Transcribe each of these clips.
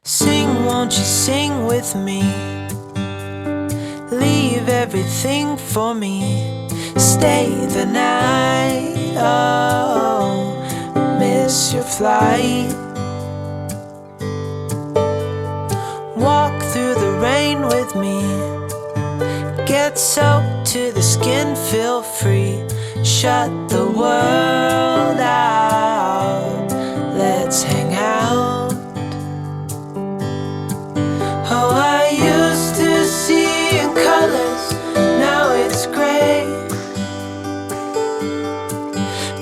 Sing, won't you sing with me? Leave everything for me. Stay the night, oh, miss your flight. Walk through the rain with me. Get soaked to the skin, feel free. Shut the world out, let's hang out. Oh, I used to see in colors, now it's gray.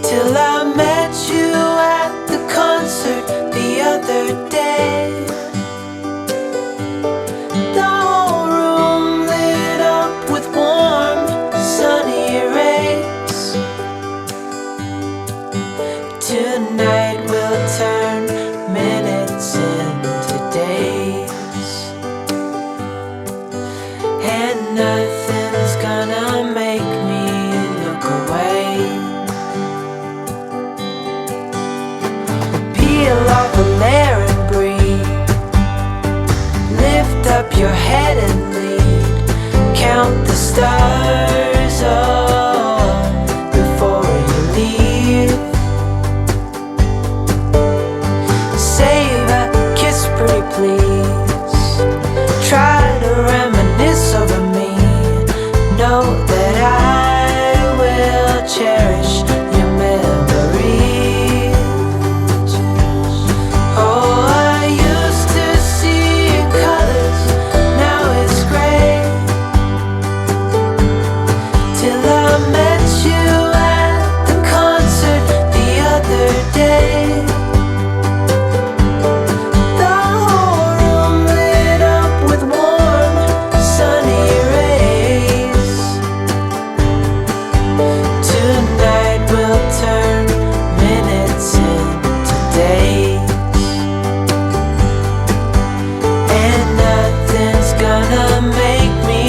Till I met you at the concert the other day. The whole room lit up with warm, sunny rays. Tonight we'll turn minutes into days. And nothing's gonna make me look away. Peel off a layer and breathe. Lift up your head and lead. Count the stars, oh, before you leave. Save a kiss, pretty please. Try to reminisce over me. Know that I will cherish your memories. Oh, I used to see in colors, now it's gray. Till I met you at the concert the other day. The whole room lit up with warm, sunny rays. Tonight we'll turn minutes into days. And nothing's gonna make me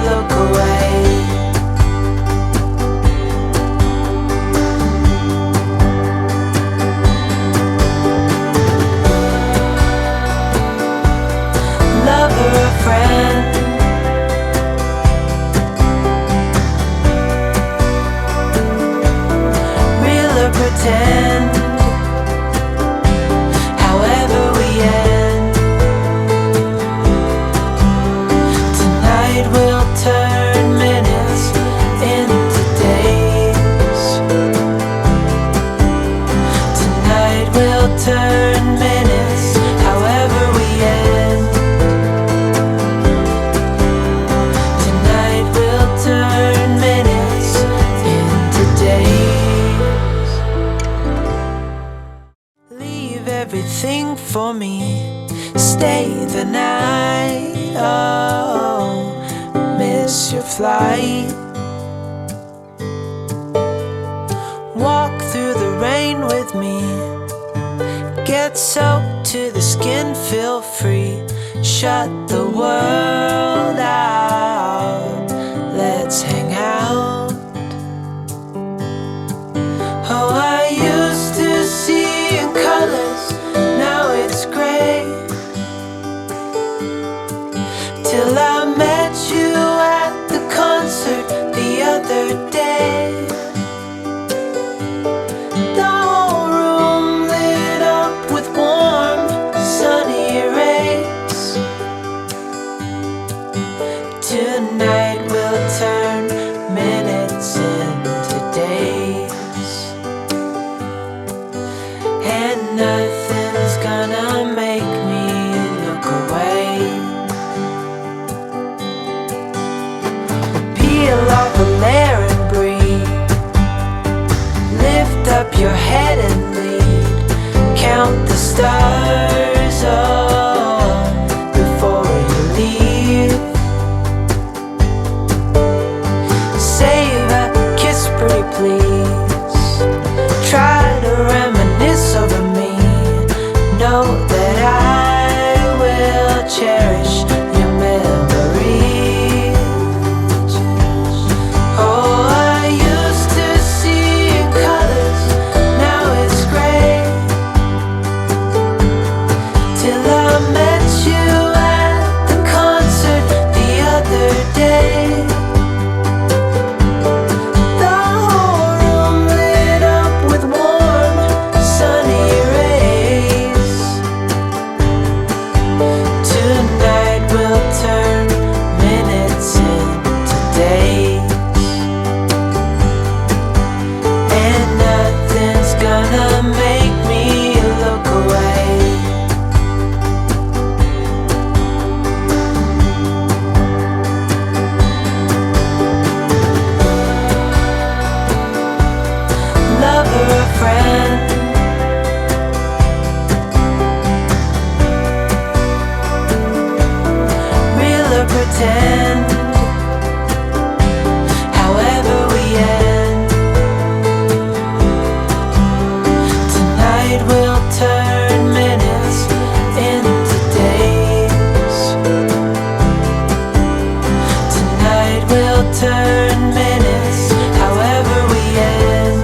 look away. Lover or friend, real or pretend, however we end. Tonight we'll turn minutes into days. Tonight we'll turn minutes, however we end. Tonight we'll turn minutes into days. Leave everything for me. Stay the night, oh, miss your flight. Walk through the rain with me. Get soaked to the skin, feel free. Shut the world out, let's hang out. Oh, I used to see in colors, now it's gray. Till I met you at the concert the other day. The whole room lit up with warm, sunny rays. pretend. However we end, tonight we'll turn minutes into days. Tonight we'll turn minutes, however we end.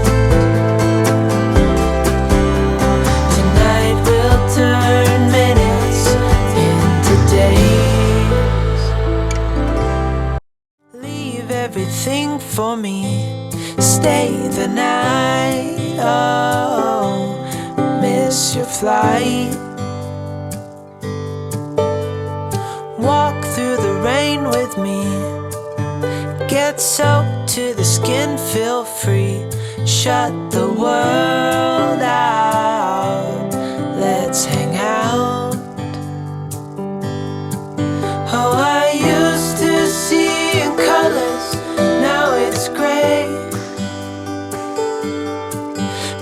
Tonight we'll turn minutes into days. Leave everything for me, stay the night. Oh, miss your flight. Walk through the rain with me, get soaked to the skin, feel free. Shut the world out, let's hang out. Oh, I used to see in colors, now it's gray.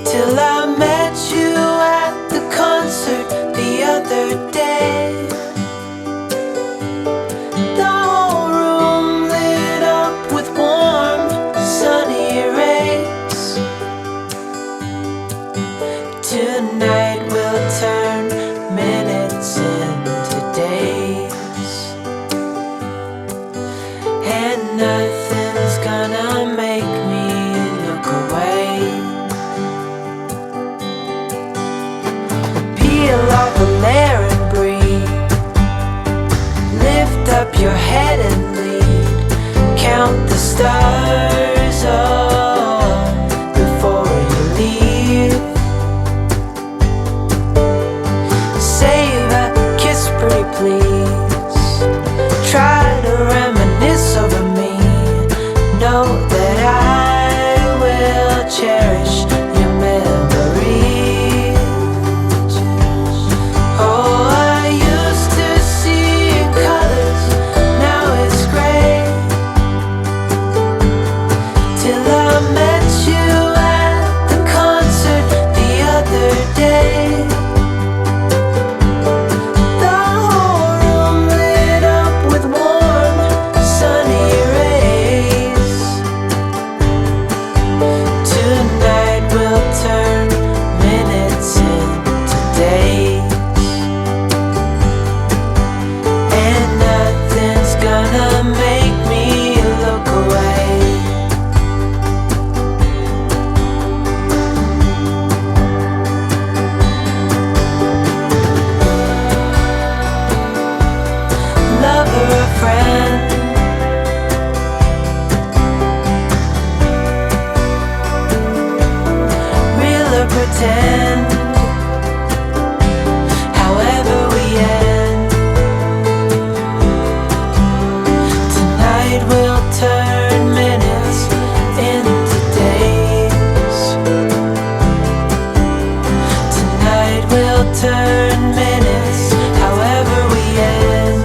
Till I met you at the concert the other day. The whole room lit up with warm, sunny rays. Tonight we'll turn minutes into days, and nothing's gonna make me look away. Peel off a layer and breathe. Lift up your head and lead. Count the stars before you leave. Save a kiss, pretty please. Try to reminisce over me. Know that I will cherish your memories. Oh, I used to see in colors, now it's gray. Till I met you at the concert the other day. The whole room lit up with warm, sunny rays. Tonight we'll turn minutes into days, and nothing's gonna make me look away. Lover or friend, real or pretend. However we end, tonight we'll turn minutes into days. Tonight we'll turn minutes, however we end.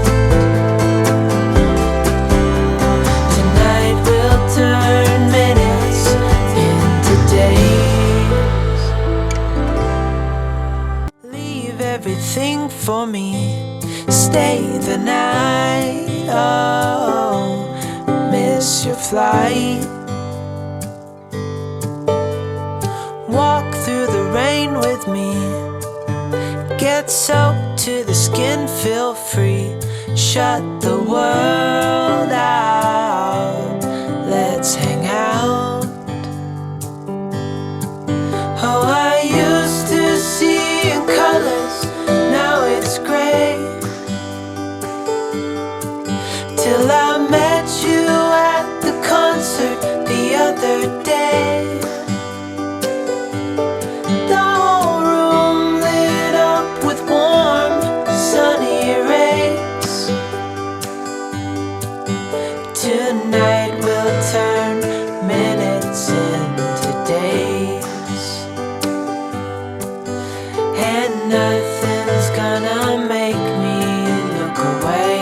Tonight we'll turn minutes into days. Leave everything for me, stay the night. Oh, miss your flight. Walk through the rain with me, get soaked to the skin, feel free. Shut the world out, let's hang out. Oh, I used to see in colors, now it's gray. Till I met you at the concert the other day. The whole room lit up with warm, sunny rays. Tonight we'll turn minutes into days, and nothing's gonna make me look away.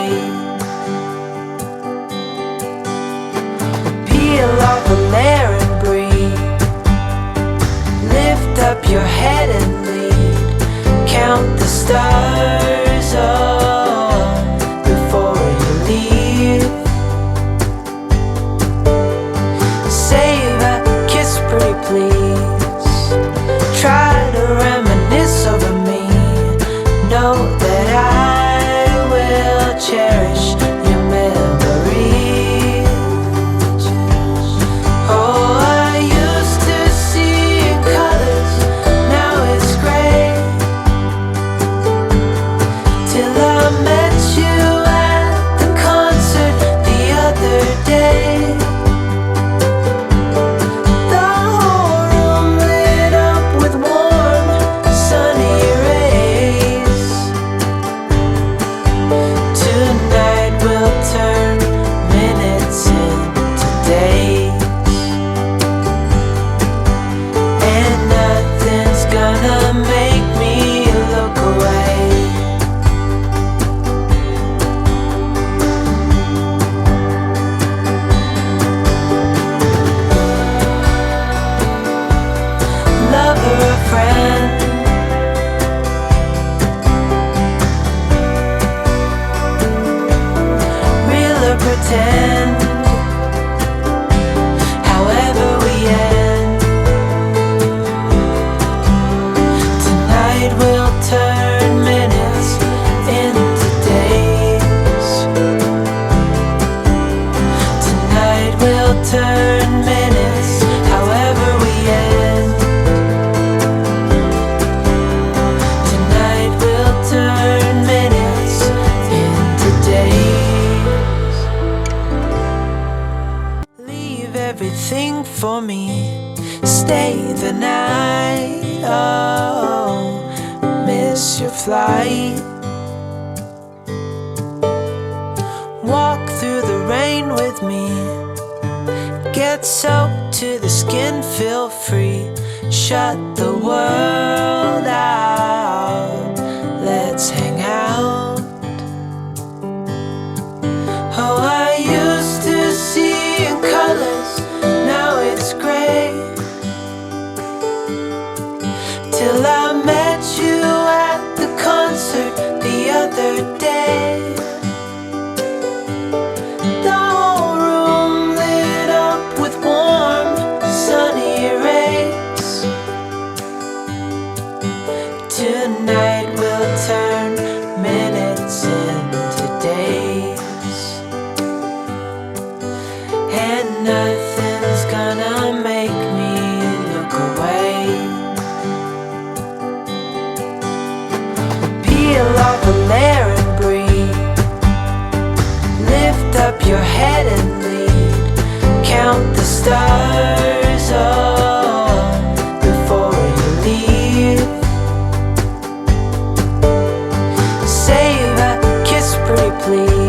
pretend. However we end, tonight we'll turn minutes into days. Tonight we'll turn minutes, however we end. Tonight we'll turn minutes into days. Leave everything for me, stay the night. Oh, miss your flight. Walk through the rain with me, get soaked to the skin, feel free. Shut the world out, let's hang out. Oh, I used to see in colors, now it's gray. Till I met you at the concert the other day. The whole room lit up with warm, sunny rays. Tonight we'll turn minutes into days, and nothing's gonna make me look away. Peel off a layer and breathe. Lift up your head and lead. Count the stars before you leave. Save a kiss, pretty please.